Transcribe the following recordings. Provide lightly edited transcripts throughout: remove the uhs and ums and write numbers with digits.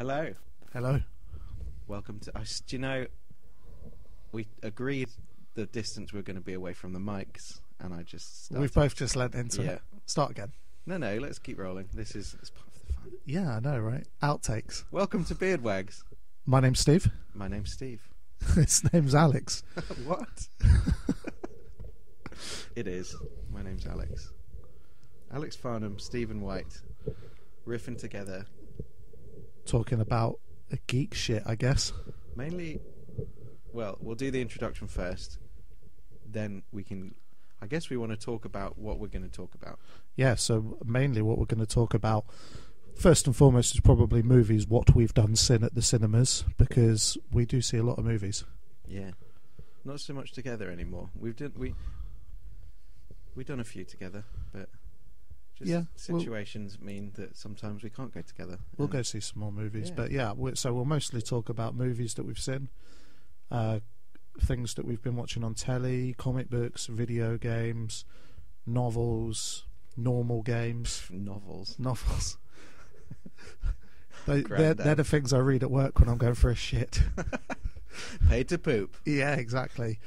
Hello. Hello. Welcome to us. Do you know, we agreed the distance we're going to be away from the mics, and I just started. We've both just lent into it. Start again. No, let's keep rolling. This is part of the fun. Yeah, I know, right? Outtakes. Welcome to BeardWags. My name's Steve. My name's Steve. His name's Alex. What? It is. My name's Alex. Alex Farnham, Stephen White, riffing together. Talking about a geek shit, I guess. Mainly, well, we'll do the introduction first. Then we can, I guess we want to talk about what we're going to talk about. Yeah, so mainly what we're going to talk about, first and foremost, is probably movies, what we've done sin at the cinemas, because we do see a lot of movies. Yeah. Not so much together anymore. We've done a few together, but just situations mean that sometimes we can't go together. We'll go see some more movies, yeah. But yeah, so we'll mostly talk about movies that we've seen, things that we've been watching on telly, comic books, video games, novels, normal games. Novels. They're the things I read at work when I'm going for a shit. Paid to poop. Yeah, exactly.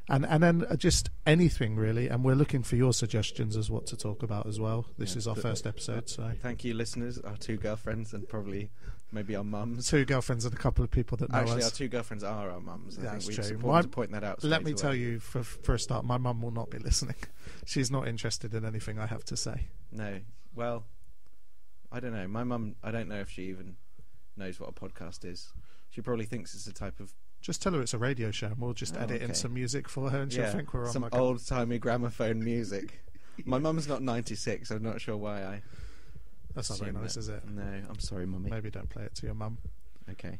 And then just anything really, and we're looking for your suggestions as what to talk about as well. This is our first episode, so thank you, listeners, our two girlfriends, and probably maybe our mums. Two girlfriends and a couple of people that know Actually, us. our two girlfriends are our mums. That's think true. it's important to point that out. Let me tell you, for a start, my mum will not be listening. She's not interested in anything I have to say. No. Well, I don't know. My mum, I don't know if she even knows what a podcast is. She probably thinks it's a type of... Just tell her it's a radio show, and we'll just edit in some music for her, and she'll think we're on some old-timey gramophone music. My mum's not 96. I'm not sure why I... That's not very nice, is it? No, I'm sorry, mummy. Maybe don't play it to your mum. Okay.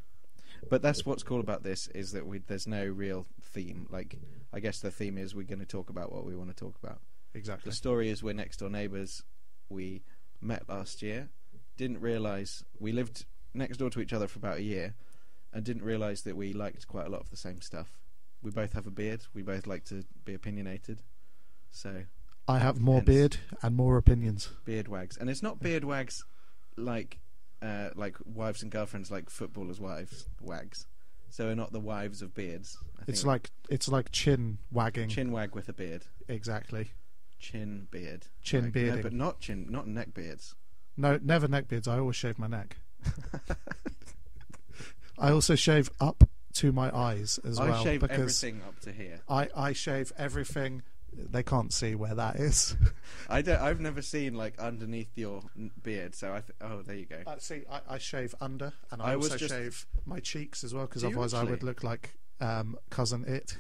But that's what's cool about this, is that there's no real theme. Like, I guess the theme is we're going to talk about what we want to talk about. Exactly. The story is we're next door neighbours. We met last year. Didn't realise... We lived next door to each other for about a year, and didn't realise that we liked quite a lot of the same stuff. We both have a beard. We both like to be opinionated. So I have more beard and more opinions. BeardWags. And it's not BeardWags like wives and girlfriends, like footballers' wives, wags. So we're not the wives of beards. It's like chin wagging. Chin wag with a beard. Exactly. Chin beard. Chin bearding. No, but not neck beards. No, never neck beards. I always shave my neck. I also shave up to my eyes as well. I shave everything up to here. I shave everything. They can't see where that is. I've never seen like underneath your beard. So there you go. See, I shave under, and I also shave my cheeks as well, because otherwise I would look like cousin It.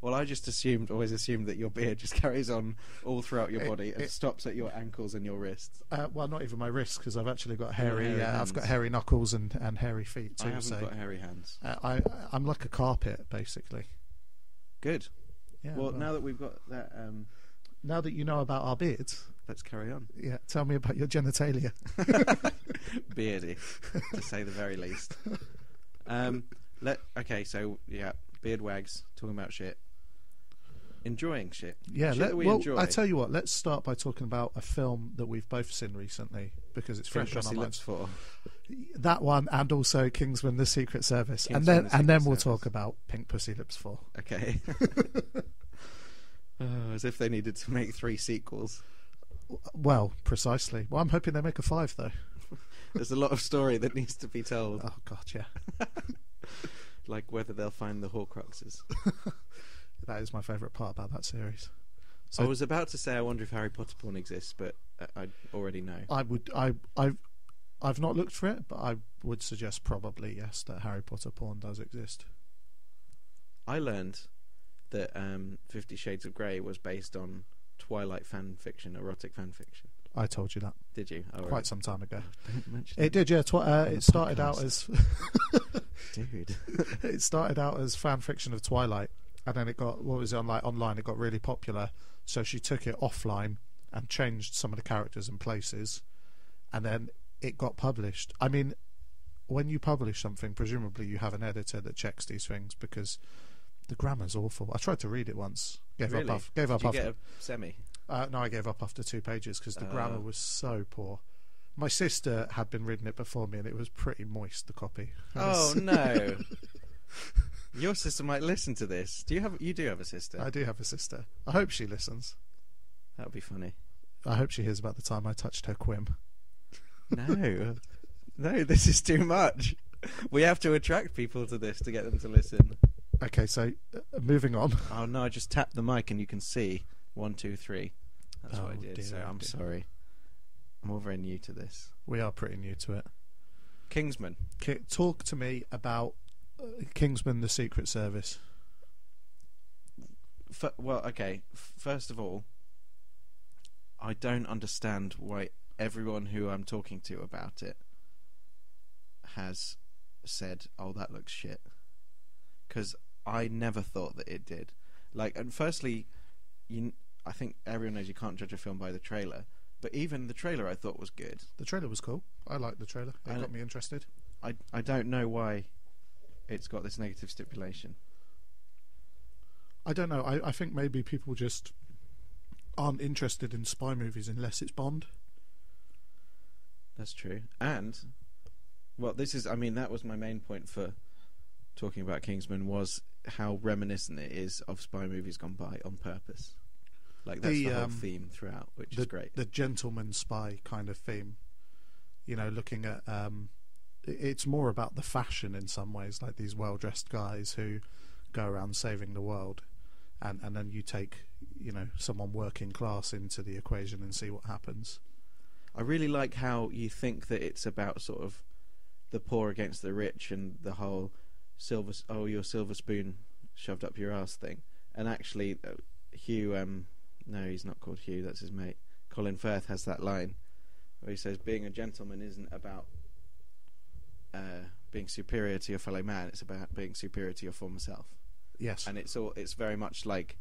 Well, I just always assumed that your beard just carries on all throughout your body and stops at your ankles and your wrists. Well, not even my wrists, because I've actually got hairy. I've got hairy knuckles and hairy feet too. I haven't got hairy hands. I'm like a carpet, basically. Good. Yeah. Well, now that we've got that, now that you know about our beards, let's carry on. Yeah. Tell me about your genitalia. Beardy, to say the very least. Okay, so yeah, BeardWags, talking about shit, enjoying shit. Yeah, shit we enjoy. I tell you what, let's start by talking about a film that we've both seen recently, because it's fresh on our minds. That one, and also Kingsman: The Secret Service, and then we'll talk about Pink Pussy Lips 4. Okay. As if they needed to make 3 sequels. Well, precisely. Well, I'm hoping they make a 5 though. There's a lot of story that needs to be told. Oh God, yeah. Like whether they'll find the Horcruxes. That is my favourite part about that series. So I was about to say I wonder if Harry Potter porn exists, but I already know. I've not looked for it, but I would suggest probably yes, that Harry Potter porn does exist. I learned that 50 Shades of Grey was based on Twilight fan fiction, erotic fan fiction. I told you that. Did you? Quite some time ago. Don't mention it. Did, yeah. It started out as... Dude. It started out as fan fiction of Twilight, and then it got... online? It got really popular, so she took it offline and changed some of the characters and places, and then it got published. I mean, when you publish something, presumably you have an editor that checks these things, because the grammar's awful. I tried to read it once. Gave up Did you get a semi? No, I gave up after 2 pages because the grammar was so poor. My sister had been reading it before me, and it was pretty moist, the copy. Oh no! Your sister might listen to this. You do have a sister? I do have a sister. I hope she listens. That would be funny. I hope she hears about the time I touched her quim. No, no, this is too much. We have to attract people to this to get them to listen. Okay, so moving on. Oh no! I just tapped the mic and you can see 1, 2, 3. That's what I did. Dear, so I'm sorry. I'm all very new to this. We are pretty new to it. Kingsman. Talk to me about Kingsman: The Secret Service. Well, okay. First of all, I don't understand why everyone who I'm talking to about it has said, "Oh, that looks shit," because I never thought that it did. Like, and firstly, I think everyone knows you can't judge a film by the trailer, but even the trailer I thought was good. The trailer was cool. I liked the trailer. It got me interested. I don't know why it's got this negative stipulation. I don't know. I think maybe people just aren't interested in spy movies unless it's Bond. That's true. And, well, that was my main point for talking about Kingsman, was how reminiscent it is of spy movies gone by on purpose. Like, that's the whole theme throughout, which is great. The gentleman spy kind of theme. You know, looking at... it's more about the fashion in some ways, like these well-dressed guys who go around saving the world. And then you take, someone working class into the equation and see what happens. I really like how you think that it's about sort of the poor against the rich and the whole your silver spoon shoved up your ass thing. And actually, Hugh, no, he's not called Hugh, that's his mate. Colin Firth has that line where he says, being a gentleman isn't about being superior to your fellow man, it's about being superior to your former self. Yes. And it's very much like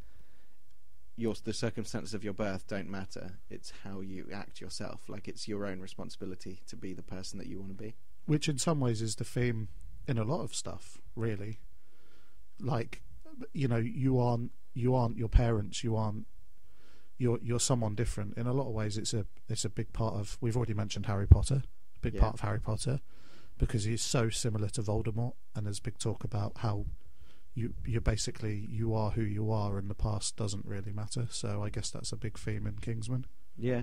the circumstances of your birth don't matter. It's how you act yourself. Like, it's your own responsibility to be the person that you want to be. Which in some ways is the theme in a lot of stuff, really. Like, you aren't your parents, you're someone different. In a lot of ways it's a big part of, we've already mentioned Harry Potter, part of Harry Potter, because he's so similar to Voldemort, and there's big talk about how you're basically, you are who you are, and the past doesn't really matter. So I guess that's a big theme in Kingsman. Yeah.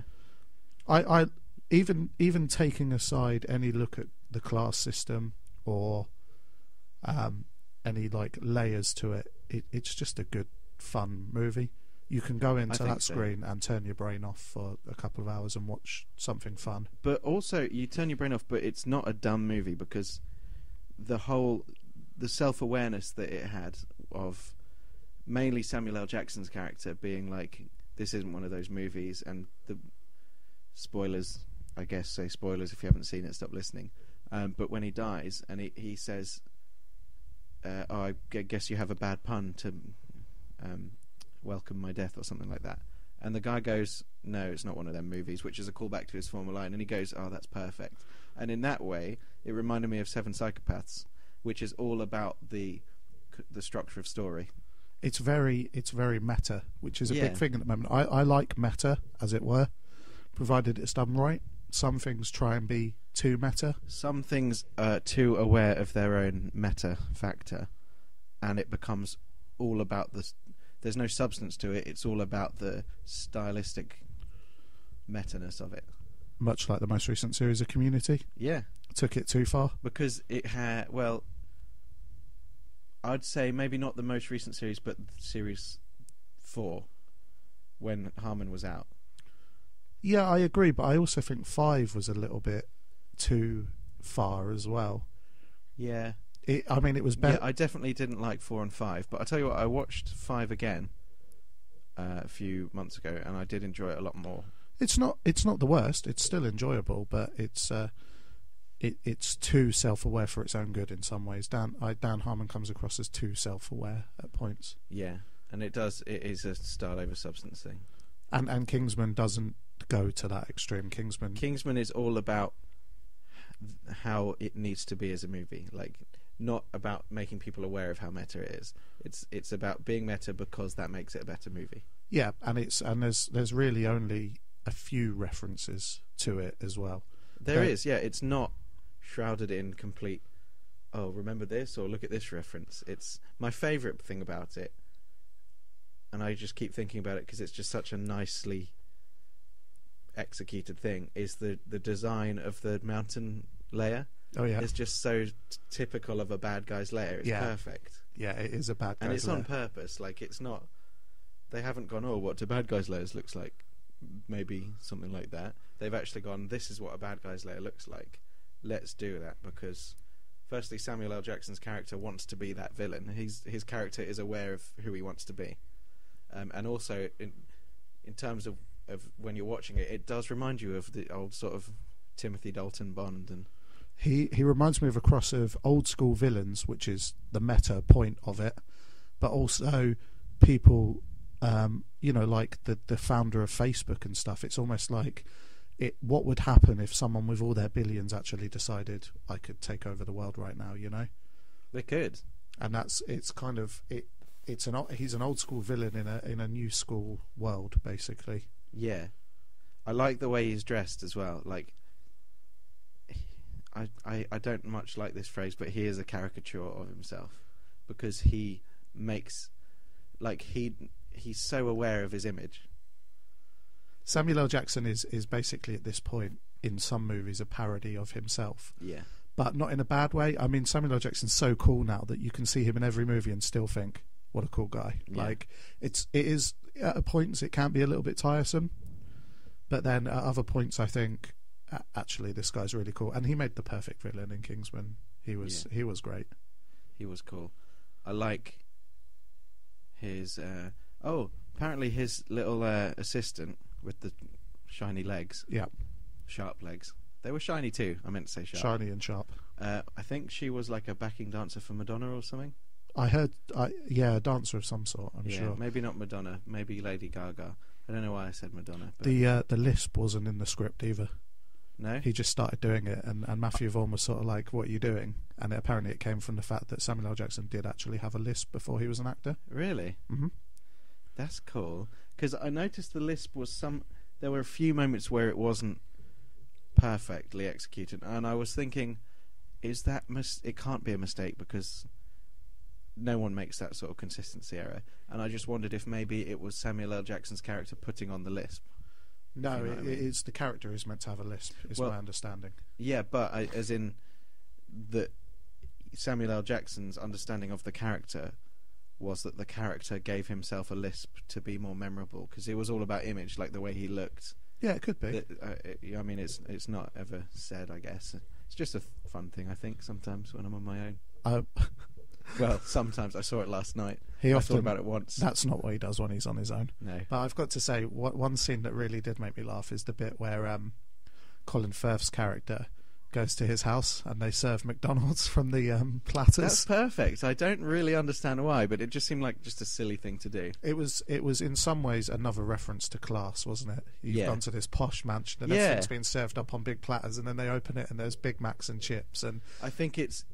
I even taking aside any look at the class system or any like layers to it, it's just a good fun movie. You can go into that screen and turn your brain off for a couple of hours and watch something fun. But also, you turn your brain off, but it's not a dumb movie, because the self-awareness that it had of mainly Samuel L. Jackson's character being like, this isn't one of those movies, and the spoilers, I guess, say spoilers if you haven't seen it, stop listening. But when he dies, and he says, I guess you have a bad pun to welcome my death, or something like that. And the guy goes, no, it's not one of them movies, which is a callback to his former line. And he goes, oh, that's perfect. And in that way, it reminded me of Seven Psychopaths, which is all about the structure of story. It's very meta, which is a big thing at the moment. I like meta, as it were, provided it's done right. Some things try and be too meta. Some things are too aware of their own meta factor, and it becomes all about there's no substance to it. It's all about the stylistic meta-ness of it. Much like the most recent series of Community. Yeah. Took it too far. Because it had, well, I'd say maybe not the most recent series, but series 4, when Harmon was out. Yeah, I agree, but I also think 5 was a little bit too far as well. Yeah. It was better. Yeah, I definitely didn't like 4 and 5, but I tell you what, I watched 5 again a few months ago, and I did enjoy it a lot more. It's not the worst. It's still enjoyable, but it's too self-aware for its own good in some ways. Dan Harmon comes across as too self-aware at points. Yeah, and it is a style over substance thing. And Kingsman doesn't go to that extreme. Kingsman is all about how it needs to be as a movie, like, not about making people aware of how meta it is. It's about being meta because that makes it a better movie. Yeah, and there's really only a few references to it as well. There is, yeah. It's not shrouded in complete, oh, remember this, or look at this reference. It's my favourite thing about it, and I just keep thinking about it because it's just such a nicely executed thing, is the design of the mountain layer. Oh yeah, it's just so typical of a bad guy's layer. It's perfect. Yeah, it is a bad guy's layer. And it's on purpose. Like, it's not, they haven't gone, oh, what do bad guys' layers looks like? Maybe something like that. They've actually gone, this is what a bad guy's layer looks like. Let's do that, because firstly, Samuel L. Jackson's character wants to be that villain. His character is aware of who he wants to be. And also, in terms of when you're watching it, it does remind you of the old sort of Timothy Dalton Bond. And he reminds me of a cross of old school villains, which is the meta point of it, but also people, like the founder of Facebook and stuff. It's almost like what would happen if someone with all their billions actually decided, I could take over the world right now, They could. And it's kind of it. He's an old school villain in a new school world, basically. Yeah, I like the way he's dressed as well. Like, I don't much like this phrase, but he is a caricature of himself, because he makes, like, he's so aware of his image. Samuel L. Jackson is basically at this point in some movies a parody of himself. Yeah, but not in a bad way. I mean, Samuel L. Jackson's so cool now that you can see him in every movie and still think, what a cool guy. Yeah. Like, it is at points it can be a little bit tiresome, but then at other points I think, actually, this guy's really cool. And he made the perfect villain in Kingsman. He was great. He was cool. I like his apparently his little assistant with the shiny legs. Yeah, sharp legs. They were shiny too. I meant to say sharp. Shiny and sharp. I think she was like a backing dancer for Madonna or something. I heard, a dancer of some sort. I'm sure. Maybe not Madonna. Maybe Lady Gaga. I don't know why I said Madonna. But the lisp wasn't in the script either. No, he just started doing it, and Matthew Vaughn was sort of like, "What are you doing?" And apparently, it came from the fact that Samuel L. Jackson did actually have a lisp before he was an actor. Really? Mm-hmm. That's cool. Because I noticed the lisp was there were a few moments where it wasn't perfectly executed, and I was thinking, is that it can't be a mistake, because no one makes that sort of consistency error. And I just wondered if maybe it was Samuel L. Jackson's character putting on the lisp. No, it's the character is meant to have a lisp, is my understanding. Yeah, but as in that Samuel L. Jackson's understanding of the character was that the character gave himself a lisp to be more memorable, because it was all about image, like the way he looked. Yeah, it could be. I mean, it's not ever said, I guess. It's just a fun thing, I think, sometimes when I'm on my own. Well, sometimes. I saw it last night. I thought about it once. That's not what he does when he's on his own. No. But I've got to say, one scene that really did make me laugh is the bit where Colin Firth's character goes to his house and they serve McDonald's from the platters. That's perfect. I don't really understand why, but it just seemed like just a silly thing to do. It was in some ways another reference to class, wasn't it? You've gone to this posh mansion and everything's being served up on big platters, and then they open it and there's Big Macs and chips. And I think it's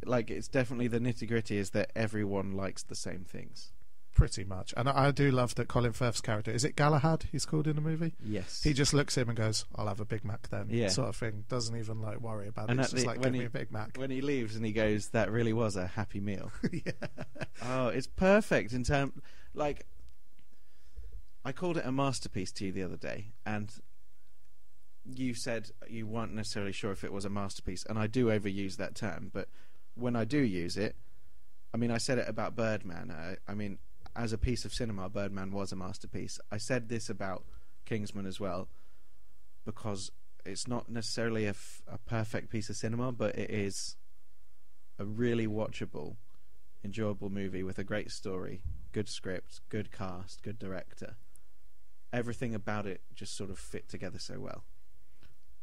definitely the nitty-gritty is that everyone likes the same things. Pretty much. And I do love that Colin Firth's character, is it Galahad he's called in the movie? Yes. He just looks at him and goes, I'll have a Big Mac then, sort of thing. Doesn't even worry about it. It's just give me a Big Mac. When he leaves and he goes, that really was a happy meal. Yeah. Oh, it's perfect in terms, I called it a masterpiece to you the other day, and you said you weren't necessarily sure if it was a masterpiece, and I do overuse that term, but when I do use it, I mean, I said it about Birdman. I mean, as a piece of cinema, Birdman was a masterpiece. I said this about Kingsman as well, because it's not necessarily a perfect piece of cinema, but it is a really watchable, enjoyable movie with a great story, good script, good cast, good director. Everything about it just sort of fit together so well.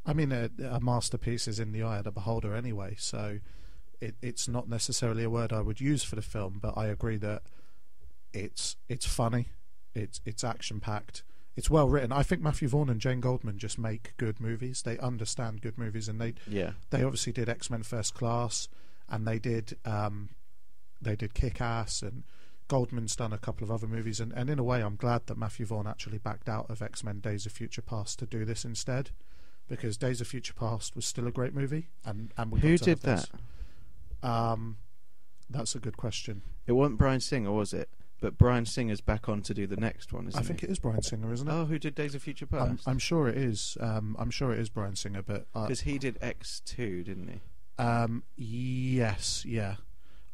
I mean, a masterpiece is in the eye of the beholder anyway, so it's not necessarily a word I would use for the film, but I agree that it's funny, it's action packed, it's well written. I think Matthew Vaughn and Jane Goldman just make good movies. They understand good movies, and they obviously did X-Men First Class, and they did Kick-Ass, and Goldman's done a couple of other movies, and in a way I'm glad that Matthew Vaughn actually backed out of X-Men Days of Future Past to do this instead, because Days of Future Past was still a great movie, and we Who got to did have this. that? That's a good question. It wasn't Bryan Singer, was it? But Bryan Singer's back on to do the next one, isn't I think he? it is Bryan Singer, isn't it? Oh, who did Days of Future Past? I'm sure it is. I'm sure it is Bryan Singer, but Because he did X2, didn't he? yes, yeah.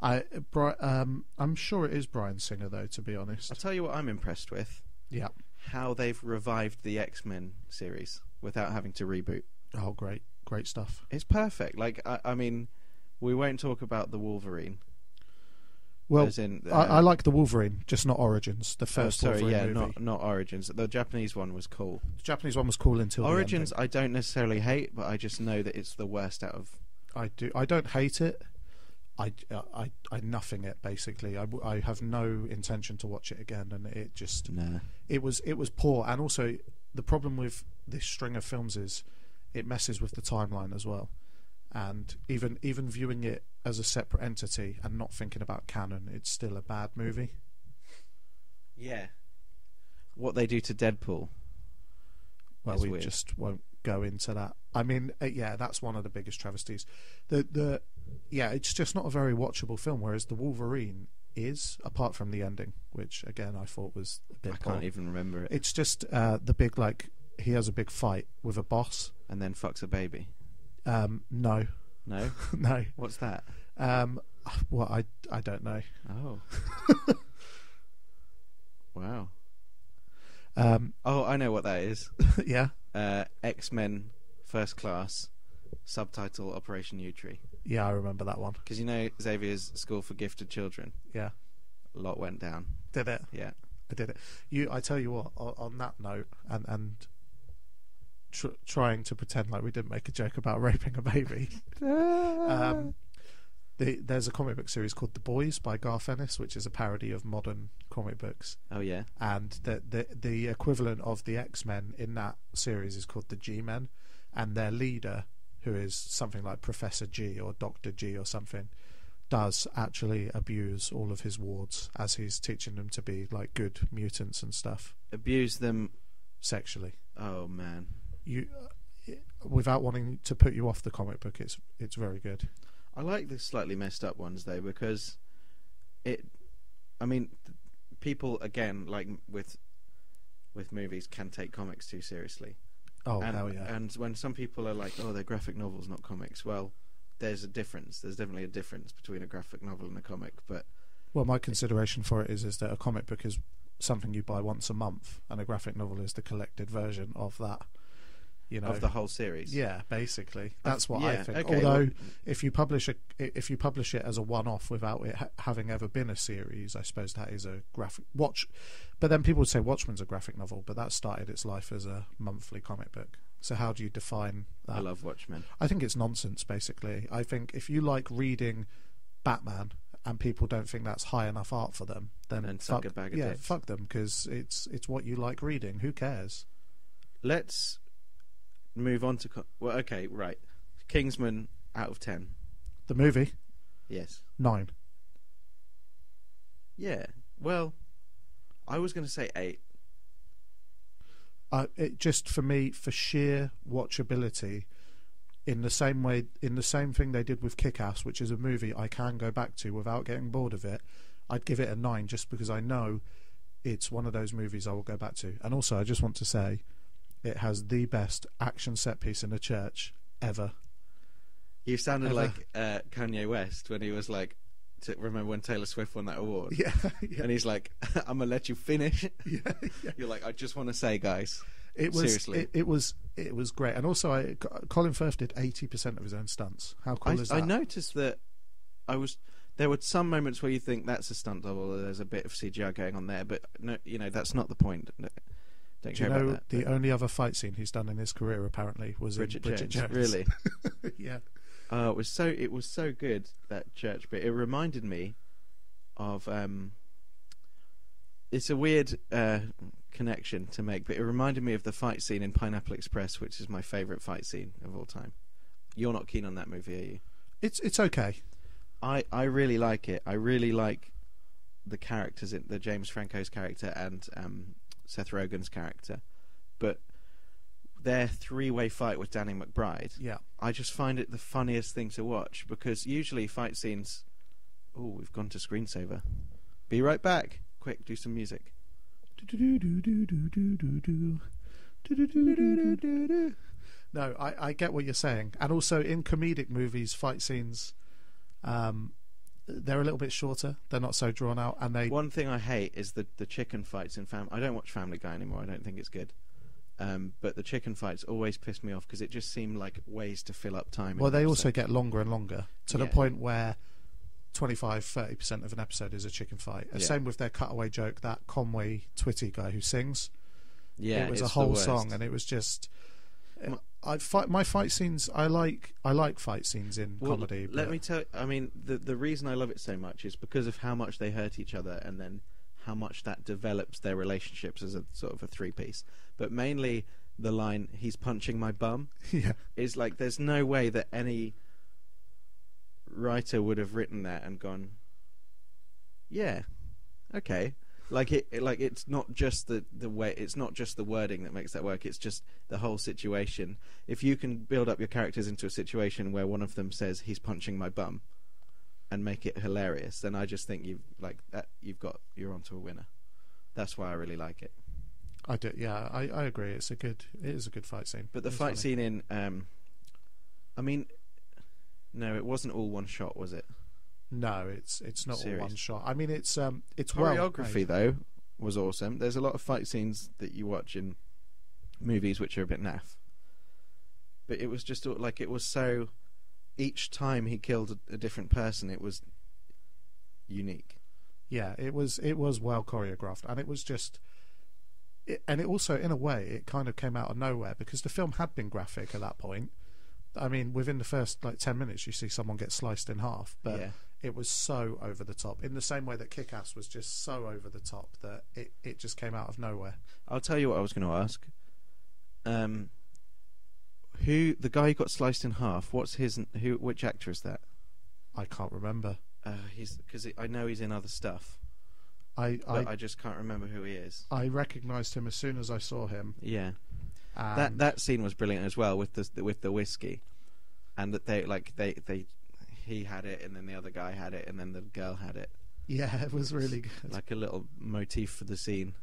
I'm sure it is Bryan Singer, though. To be honest, I'll tell you what I'm impressed with. yeah. How they've revived the X-Men series without having to reboot. Oh, great stuff. It's perfect. Like, I mean, we won't talk about the Wolverine. Well, as in, I like the Wolverine, just not Origins. The first Wolverine movie. not Origins. The Japanese one was cool. The Japanese one was cool until Origins. the ending. I don't necessarily hate, but I just know that it's the worst out of. I do. I don't hate it. I nothing it basically. I have no intention to watch it again, and it just it was poor. And also the problem with this string of films is it messes with the timeline as well. And even viewing it as a separate entity and not thinking about canon, it's still a bad movie. Yeah. What they do to Deadpool. Well, we just won't go into that. I mean, yeah, that's one of the biggest travesties. It's just not a very watchable film. Whereas the Wolverine is, apart from the ending, which again I thought was a bit. I can't even remember it. It's just the big he has a big fight with a boss and then fucks a baby. No. No. No. What's that? Well, I don't know. Oh. Wow. Oh, I know what that is. Yeah. X-Men First Class, subtitle Operation Yewtree. Yeah, I remember that one. Because you know Xavier's School for Gifted Children. Yeah. A lot went down. Did it? Yeah. I did it. I tell you what. On that note, and trying to pretend like we didn't make a joke about raping a baby. There's a comic book series called The Boys by Garth Ennis, which is a parody of modern comic books. Oh yeah. And the equivalent of the X-Men in that series is called the G-Men, and their leader, who is something like Professor G or Dr. G or something, does actually abuse all of his wards as he's teaching them to be like good mutants and stuff. Abuse them sexually. Oh man. Without wanting to put you off the comic book, it's very good. I like the slightly messed up ones though, because people again, like with movies, can take comics too seriously. Oh, hell yeah. And when some people are like, oh, they're graphic novels, not comics, well, there's a difference. There's definitely a difference between a graphic novel and a comic. But well, my consideration for it is that a comic book is something you buy once a month, and a graphic novel is the collected version of that. You know, of the whole series. Yeah, basically, that's what I think. Okay, although, if you publish it as a one-off without it having ever been a series, I suppose that is a graphic watch. But then people would say Watchmen's a graphic novel, but that started its life as a monthly comic book. So how do you define that? I love Watchmen. I think it's nonsense. Basically, I think if you like reading Batman and people don't think that's high enough art for them, then suck a bag of dicks. Fuck them, because it's what you like reading. Who cares? Let's move on to okay, right. Kingsman out of 10. The movie? Yes. 9. Yeah. Well, I was going to say 8. It just, for me, for sheer watchability, in the same thing they did with Kick-Ass, which is a movie I can go back to without getting bored of it, I'd give it a 9 just because I know it's one of those movies I will go back to. And also, I just want to say, it has the best action set piece in a church ever. You sounded like Kanye West when he was like, remember when Taylor Swift won that award? Yeah, yeah. And he's like, I'm going to let you finish. Yeah. You're like, I just want to say, guys, seriously. It was great. And also, Colin Firth did 80% of his own stunts. How cool is that? I noticed that there were some moments where you think that's a stunt double, or there's a bit of CGI going on there, but no, that's not the point. Do you know the only other fight scene he's done in his career apparently was Bridget in Bridget Jones? Really? Yeah. It was so good, that church bit. It reminded me of it's a weird connection to make, but it reminded me of the fight scene in Pineapple Express, which is my favourite fight scene of all time. You're not keen on that movie, are you? It's okay. I really like it. I really like the characters, the James Franco's character and Seth Rogen's character, but their three-way fight with Danny McBride. Yeah. I just find it the funniest thing to watch, because usually fight scenes... Oh, we've gone to screensaver. Be right back. Quick, do some music. No, I get what you're saying. And also in comedic movies, fight scenes, they're a little bit shorter. They're not so drawn out. And they... One thing I hate is the chicken fights in I don't watch Family Guy anymore. I don't think it's good. But the chicken fights always piss me off because it just seemed like ways to fill up time. Well, they also get longer and longer to the Yeah. point where 25-30% of an episode is a chicken fight. Yeah. Same with their cutaway joke, that Conway Twitty guy who sings. Yeah, it was it's a whole the worst. song, and it was just... my fight scenes, I like fight scenes in comedy. Let me tell you, I mean, the reason I love it so much is because of how much they hurt each other, and then how much that develops their relationships as a sort of a three-piece. But mainly the line, "He's punching my bum," Yeah. is like, there's no way that any writer would have written that and gone, yeah, okay. Like it's not just the way, it's not just the wording that makes that work, it's just the whole situation. If you can build up your characters into a situation where one of them says, "He's punching my bum," and make it hilarious, then I just think you're onto a winner. That's why I really like it. I do. Yeah, I agree. It is a good fight scene. But the It's fight funny. scene in I mean, no, it wasn't all one shot, was it? No, it's not all Serious. one shot. I mean, it's Choreography well though was awesome. There's a lot of fight scenes that you watch in movies which are a bit naff, but it was just like, it was so, each time he killed a different person, it was unique. Yeah, it was well choreographed, and it was just, and it also, in a way, it kind of came out of nowhere because the film had been graphic at that point. I mean, within the first 10 minutes, you see someone get sliced in half, but Yeah. it was so over the top. In the same way that Kick-Ass was just so over the top that it just came out of nowhere. I'll tell you what I was going to ask. Who the guy who got sliced in half? Which actor is that? I can't remember. Because I know he's in other stuff, I but I just can't remember who he is. I recognised him as soon as I saw him. Yeah, And that scene was brilliant as well with the whiskey, and that he had it, and then the other guy had it, and then the girl had it. yeah, it was really good. Like a little motif for the scene,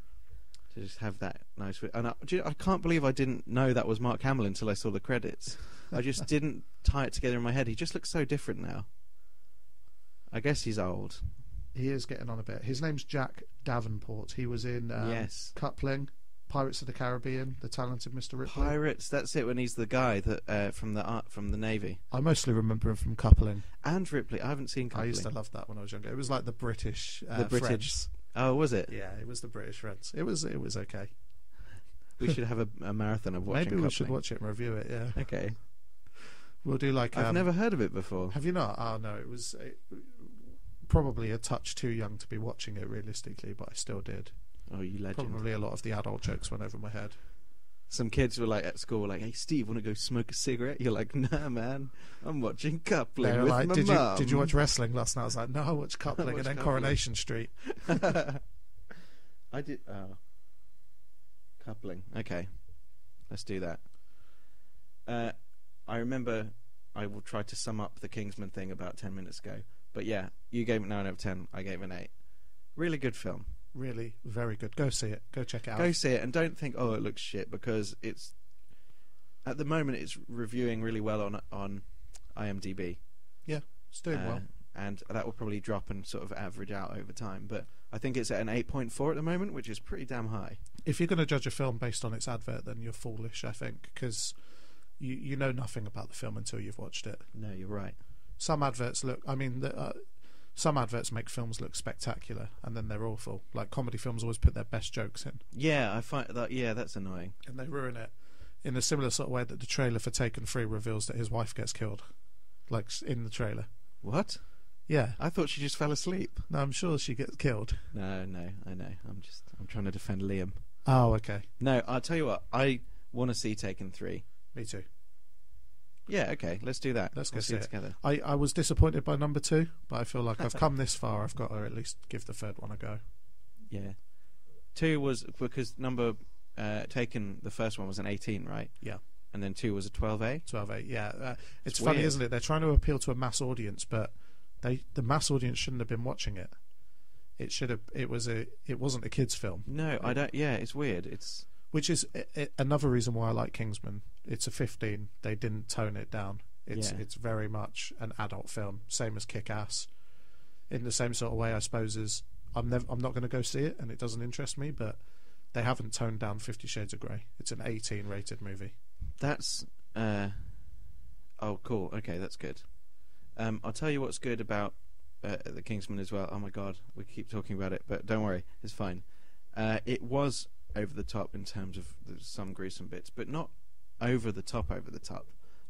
to just have that nice. And I can't believe I didn't know that was Mark Hamill until I saw the credits. I just didn't tie it together in my head. He just looks so different now. I guess he's old. He is getting on a bit. His name's Jack Davenport. He was in Yes. Coupling, Pirates of the Caribbean, The Talented Mr. Ripley. Pirates. That's it. When he's the guy that from the Navy. I mostly remember him from Coupling. And Ripley. I haven't seen Coupling. I used to love that when I was younger. It was like the British British. Friends. Oh, was it? Yeah, it was the British Friends. It was okay. We should have a marathon of watching. Maybe we Coupling. should watch it and review it. Yeah, Okay. we'll do like. I've never heard of it before. Have you not? Oh no, it was probably a touch too young to be watching it realistically, but I still did. Oh, you legend. Probably a lot of the adult jokes went over my head. Some kids were like at school, were like, "Hey, Steve, want to go smoke a cigarette?" You're like, "Nah, man, I'm watching Coupling They were with like, my did mum." you watch wrestling last night? I was like, no, I watched Coupling and watched then Coupling. Coronation Street. I did. Oh, Coupling. Okay, let's do that. I remember I will try to sum up the Kingsman thing about 10 minutes ago, but yeah, you gave it 9 out of 10. I gave it an 8. Really good film. Really, very good. Go see it. Go check it out. Go see it, and don't think, oh, it looks shit, because it's at the moment it's reviewing really well on IMDb. Yeah, it's doing well. And that will probably drop and sort of average out over time. But I think it's at an 8.4 at the moment, which is pretty damn high. If you're going to judge a film based on its advert, then you're foolish, I think, because you know nothing about the film until you've watched it. No, you're right. Some adverts some adverts make films look spectacular, and then they're awful. Like comedy films always put their best jokes in, Yeah, I find that. Yeah, that's annoying. and they ruin it in a similar sort of way that the trailer for Taken 3 reveals that his wife gets killed, like in the trailer. What? Yeah, I thought she just fell asleep. no, I'm sure she gets killed. No, I know. I'm trying to defend Liam. Oh, okay. No, I'll tell you what. I want to see Taken 3. Me too. Yeah, okay, let's do that. Let's go We'll see it it. together. I was disappointed by number 2, but I feel like I've come this far. I've got to at least give the third one a go. Yeah. 2 was because number Taken, the first one was an 18, right? Yeah. And then 2 was a 12A? 12A, yeah. It's weird. funny, isn't it? They're trying to appeal to a mass audience, but the mass audience shouldn't have been watching it. It should have. It wasn't a kids' film. No, I don't. Yeah, it's weird. Which is another reason why I like Kingsman. It's a 15. They didn't tone it down. It's very much an adult film, same as Kick-Ass. In the same sort of way, I suppose, as I'm not going to go see it, and it doesn't interest me. But they haven't toned down 50 Shades of Grey. It's an 18 rated movie. That's oh, cool. Okay, that's good. I'll tell you what's good about the Kingsman as well. Oh my god, we keep talking about it, but don't worry, it's fine. It was over the top in terms of some gruesome bits, but not over the top.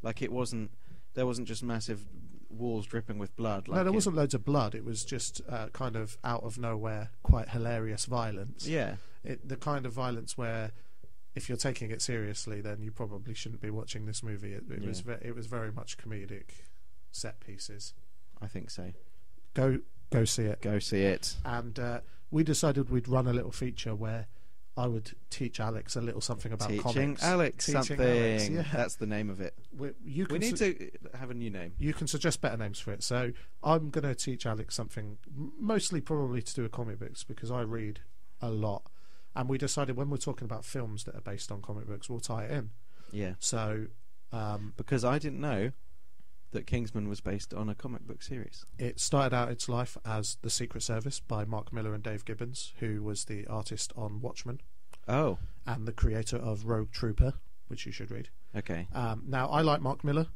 Like it wasn't. There wasn't just massive walls dripping with blood. Like no, there wasn't loads of blood. It was just kind of out of nowhere, quite hilarious violence. Yeah, the kind of violence where, if you're taking it seriously, then you probably shouldn't be watching this movie. It was very much comedic set pieces. I think so. Go see it. Go see it. And we decided we'd run a little feature where I would teach Alex a little something about comics. Teaching Alex, yeah. That's the name of it. We need to have a new name. You can suggest better names for it. So I'm going to teach Alex something, mostly probably to do with comic books, because I read a lot. And we decided when we're talking about films that are based on comic books, we'll tie it in. Yeah. So because I didn't know that Kingsman was based on a comic book series. It started out its life as The Secret Service by Mark Millar and Dave Gibbons, who was the artist on Watchmen. Oh. And the creator of Rogue Trooper, which you should read. Okay. Now, I like Mark Millar.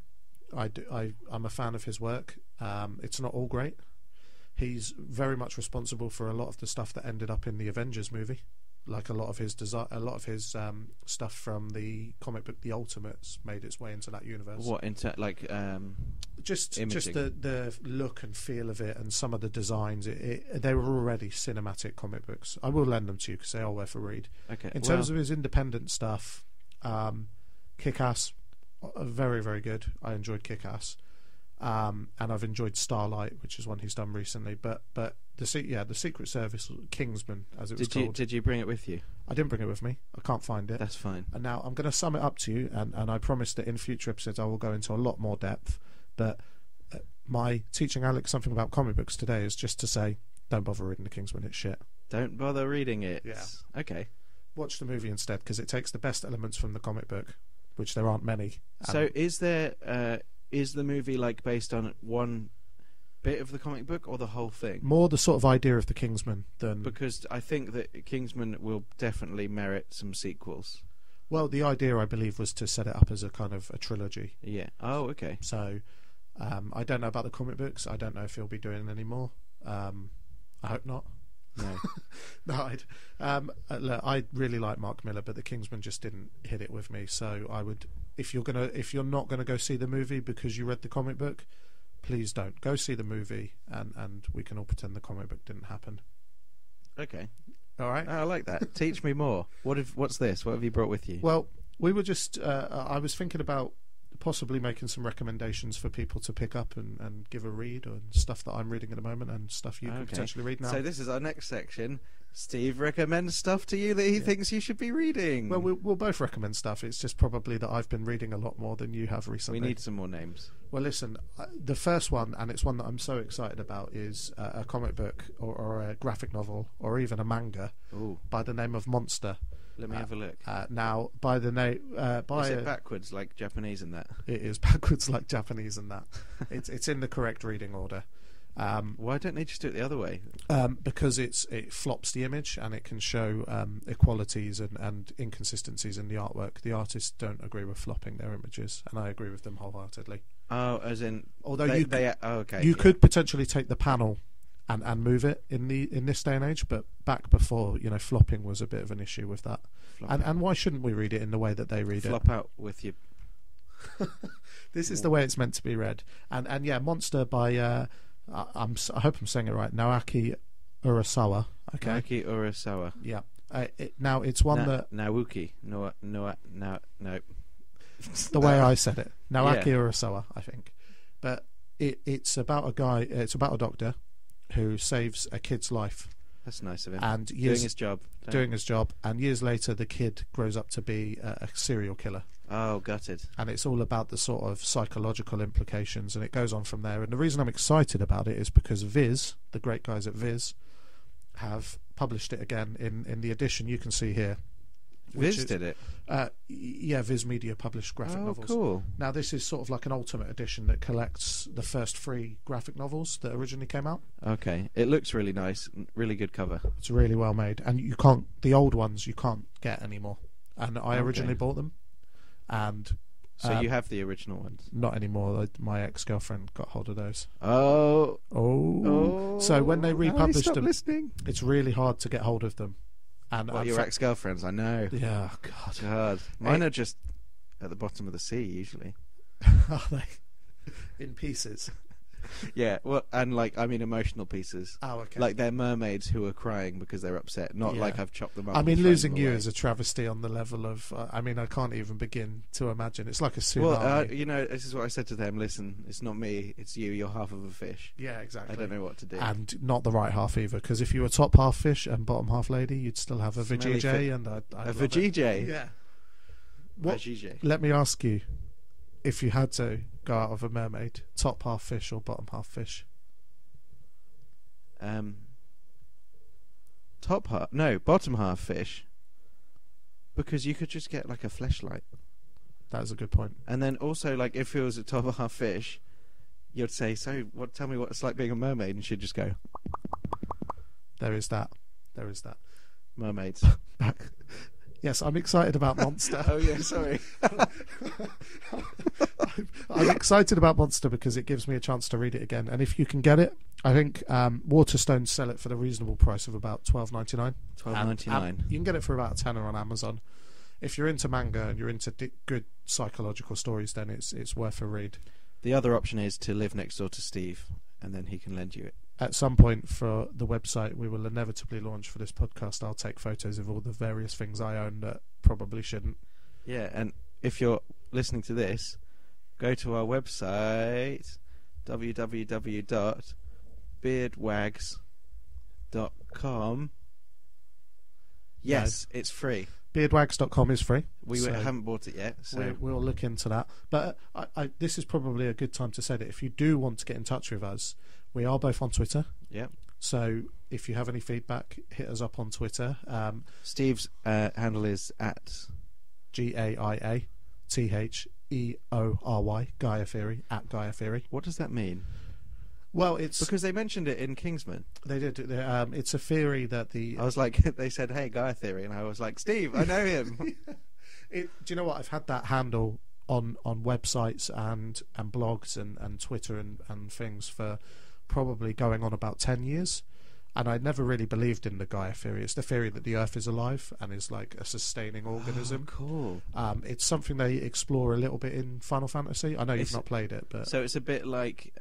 I'm a fan of his work. It's not all great. He's very much responsible for a lot of the stuff that ended up in the Avengers movie. Like a lot of his stuff from the comic book The Ultimates made its way into that universe. What into just imaging? the look and feel of it, and some of the designs. They were already cinematic comic books. I will lend them to you because they are worth a read. Okay. In terms of his independent stuff, Kick-Ass, very very good. I enjoyed Kick-Ass, and I've enjoyed Starlight, which is one he's done recently. But the Secret Service, Kingsman, as it was called. Did you bring it with you? I didn't bring it with me. I can't find it. That's fine. And now I'm going to sum it up to you, and I promise that in future episodes I will go into a lot more depth. But my teaching Alex something about comic books today is just to say, don't bother reading the Kingsman. It's shit. Don't bother reading it. Yeah. Okay. Watch the movie instead, because it takes the best elements from the comic book, which there aren't many. So is the movie like based on one bit of the comic book or the whole thing? More the sort of idea of the Kingsman than... Because I think that Kingsman will definitely merit some sequels. Well, the idea, I believe, was to set it up as a kind of a trilogy. Yeah. Oh, okay. So I don't know about the comic books. I don't know if he'll be doing any more. I hope not. No. No, look, I really like Mark Millar, but the Kingsman just didn't hit it with me. So I would, if you're not gonna go see the movie because you read the comic book, please don't go see the movie, and we can all pretend the comic book didn't happen. Okay. All right. I like that. Teach me more. What's this? What have you brought with you? Well, we were just. I was thinking about possibly making some recommendations for people to pick up and give a read, on stuff that I'm reading at the moment and stuff you can potentially read now. So this is our next section. Steve recommends stuff to you that he thinks you should be reading. Well, we'll both recommend stuff. It's just probably that I've been reading a lot more than you have recently. We need some more names. Well, listen, the first one, and it's one that I'm so excited about, is a comic book or a graphic novel or even a manga by the name of Monster. Let me have a look. Now, by the name, is it backwards like Japanese in that? It is backwards like Japanese in that. It's in the correct reading order. Why don't they just do it the other way? Because it flops the image and it can show equalities and inconsistencies in the artwork. The artists don't agree with flopping their images, and I agree with them wholeheartedly. Oh, as in, although you could potentially take the panel and move it in this day and age, but back before, flopping was a bit of an issue with that. And why shouldn't we read it in the way that they read Flop out with you. This is the way it's meant to be read. And yeah, Monster by I hope I'm saying it right, Naoki Urasawa. Okay. Naoki Urasawa. Yeah. Now it's one that Naoki. No. The way I said it, Naoki Urasawa, I think. But it's about a guy. It's about a doctor who saves a kid's life That's nice of him. And doing his job. And years later, the kid grows up to be a serial killer. Oh, gutted. And it's all about the sort of psychological implications, and it goes on from there. And the reason I'm excited about it is because Viz, the great guys at Viz, have published it again in the edition you can see here. Viz did it? Yeah, Viz Media published graphic novels. Oh, cool. Now, this is sort of like an ultimate edition that collects the first 3 graphic novels that originally came out. Okay. It looks really nice. Really good cover. It's really well made. And you can't... The old ones you can't get anymore. And I originally bought them. And... So you have the original ones? Not anymore. My ex-girlfriend got hold of those. Oh. So when they republished them... listening. It's really hard to get hold of them. And your ex-girlfriends, I know. Yeah, God. Mine are just at the bottom of the sea, usually. Are they? In pieces? Yeah, well, and emotional pieces. Oh, okay. Like they're mermaids who are crying because they're upset, not like I've chopped them up. I mean, losing you is a travesty on the level of... I can't even begin to imagine. It's like a tsunami. Well, this is what I said to them. Listen, it's not me, it's you. You're half of a fish. Yeah, exactly. I don't know what to do. And not the right half either, because if you were top half fish and bottom half lady, you'd still have a vajayjay. And a vajayjay? Yeah. Vajayjay. Let me ask you, if you had to go out of a mermaid, top half fish or bottom half fish? Bottom half fish, because you could just get like a fleshlight. That is a good point. And then also, like, if it was a top half fish, you'd say, "So, tell me what it's like being a mermaid," and she'd just go. There is that. Mermaids. Yes, I'm excited about Monster. Oh yeah, sorry. I'm excited about Monster because it gives me a chance to read it again. And if you can get it, I think Waterstones sell it for the reasonable price of about $12.99. $12.99. You can get it for about a tenner on Amazon. If you're into manga and you're into good psychological stories, then it's worth a read. The other option is to live next door to Steve, and then he can lend you it. At some point for the website we will inevitably launch for this podcast, I'll take photos of all the various things I own that probably shouldn't. Yeah, and if you're listening to this, go to our website, www.beardwags.com. Yes, it's free. BeardWags.com is free. We haven't bought it yet, so we'll look into that. But this is probably a good time to say that if you do want to get in touch with us, we are both on Twitter. Yeah. So if you have any feedback, hit us up on Twitter. Steve's handle is at GaiaTheory, Gaia Theory, at Gaia Theory. What does that mean? Well, it's because they mentioned it in Kingsman. They did. It's a theory that I was like, they said, "Hey, Gaia Theory," and I was like, "Steve, I know him." Do you know what? I've had that handle on websites and blogs and Twitter and things for probably going on about 10 years, and I never really believed in the Gaia theory. It's the theory that the Earth is alive and is like a sustaining organism. Oh, cool. It's something they explore a little bit in Final Fantasy. I know you've not played it, but so it's a bit like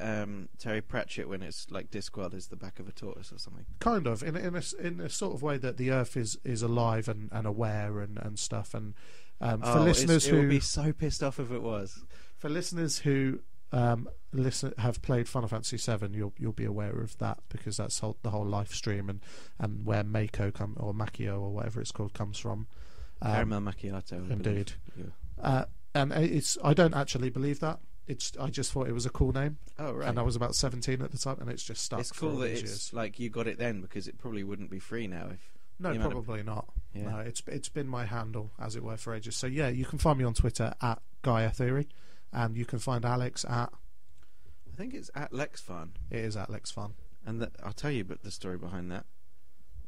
Terry Pratchett when it's like Discworld is the back of a tortoise or something. Kind of in a sort of way that the Earth is alive and aware and stuff. And for listeners who would be so pissed off if it was. For listeners who have played Final Fantasy VII, you'll be aware of that because that's the whole life stream and where Mako or Makio or whatever it's called comes from. Caramel macchiato. Indeed. Yeah. And I don't actually believe that. I just thought it was a cool name. Oh right. And I was about 17 at the time, and it's just stuck. It's cool for that it's years. Like you got it then because it probably wouldn't be free now if. No, probably not. Yeah. No, it's been my handle as it were for ages. So yeah, you can find me on Twitter at Gaia Theory. And you can find Alex at... I think it's at LexFun. It is at LexFun. And I'll tell you the story behind that.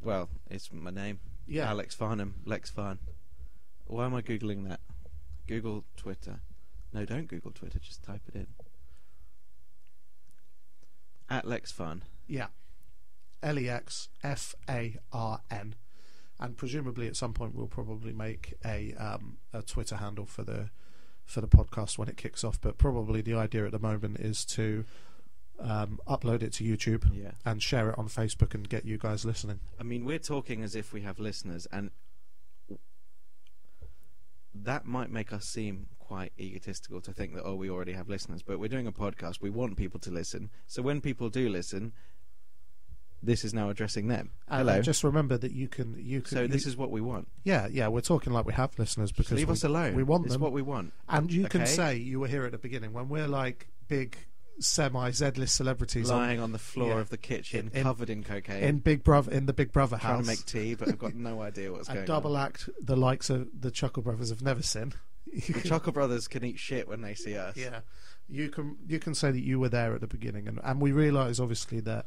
Well, it's my name. Yeah. Alex Farnham, LexFun. Why am I Googling that? Google Twitter. No, don't Google Twitter, just type it in. At LexFun. Yeah. LEXFARN. And presumably at some point we'll probably make a Twitter handle for the podcast when it kicks off, but probably the idea at the moment is to upload it to YouTube and share it on Facebook and get you guys listening. I mean, we're talking as if we have listeners, and that might make us seem quite egotistical to think that, we already have listeners, but we're doing a podcast, we want people to listen, so when people do listen, this is now addressing them. And Hello. just remember that you can. So this is what we want. Yeah. We're talking like we have listeners because Leave us alone. We want it's them. what we want. And you can Okay? say you were here at the beginning when we're like big semi-Z-list celebrities Lying on the floor yeah. of the kitchen, covered in cocaine, in the Big Brother house, trying to make tea, but I've got no idea what's going on. A double act the likes of the Chuckle Brothers have never seen. The Chuckle Brothers can eat shit when they see us. Yeah, you can say that you were there at the beginning, and we realise obviously that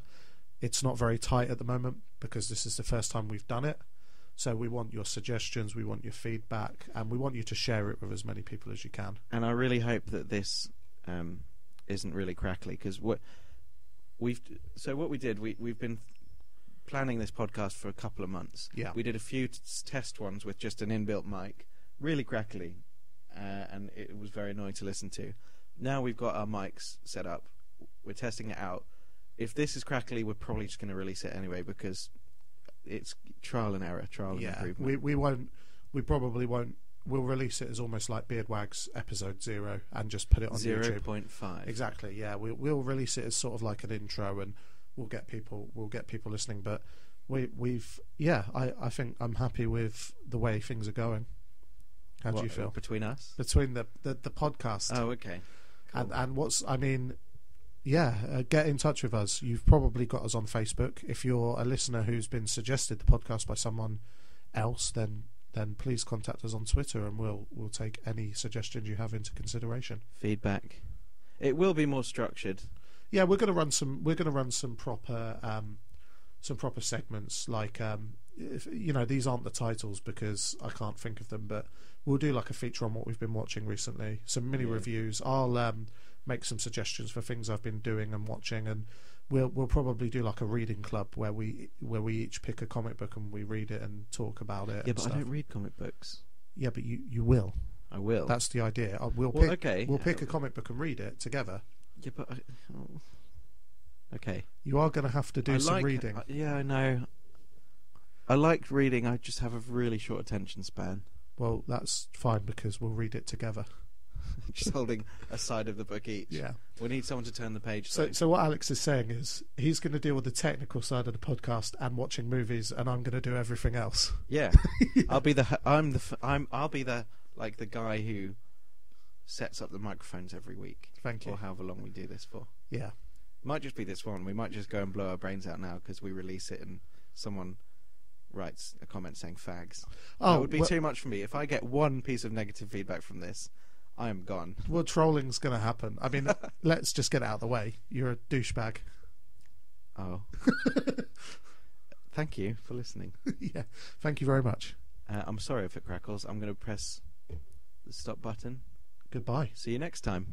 it's not very tight at the moment because this is the first time we've done it. So we want your suggestions, we want your feedback, and we want you to share it with as many people as you can. And I really hope that this isn't really crackly, because what we did, we've been planning this podcast for a couple of months. Yeah, we did a few test ones with just an inbuilt mic, really crackly, and it was very annoying to listen to. Now we've got our mics set up, we're testing it out. If this is crackly, we're probably just going to release it anyway, because it's trial and error, and improvement. We probably won't. We'll release it as almost like BeardWags episode 0 and just put it on YouTube. 0.5. Exactly. Yeah, we'll release it as sort of like an intro, and we'll get people listening. But I think I'm happy with the way things are going. How do you feel between us? Between the podcast. Oh, okay. Cool. And get in touch with us. You've probably got us on Facebook. If you're a listener who's been suggested the podcast by someone else, then please contact us on Twitter, and we'll take any suggestions you have into consideration. Feedback. It will be more structured. Yeah, we're going to run some proper segments. Like these aren't the titles because I can't think of them, but we'll do like a feature on what we've been watching recently. Some mini reviews. I'll make some suggestions for things I've been doing and watching, and we'll probably do like a reading club where we each pick a comic book and we read it and talk about it. Yeah, but I don't read comic books. Yeah, but you will. I will. That's the idea. We'll pick a comic book and read it together. Yeah, but okay. You are going to have to do some reading. Yeah, I know. I like reading. I just have a really short attention span. Well, that's fine because we'll read it together. Just holding a side of the book each. Yeah. We need someone to turn the page. So what Alex is saying is he's going to deal with the technical side of the podcast and watching movies, and I'm going to do everything else. Yeah. I'll be the guy who sets up the microphones every week. Thank you. Or however long we do this for. Yeah. Might just be this one. We might just go and blow our brains out now because we release it and someone writes a comment saying fags. That would be too much for me. If I get one piece of negative feedback from this, I am gone. Well, trolling's going to happen. I mean, let's just get it out of the way. You're a douchebag. Oh. Thank you for listening. Yeah, thank you very much. I'm sorry if it crackles. I'm going to press the stop button. Goodbye. See you next time.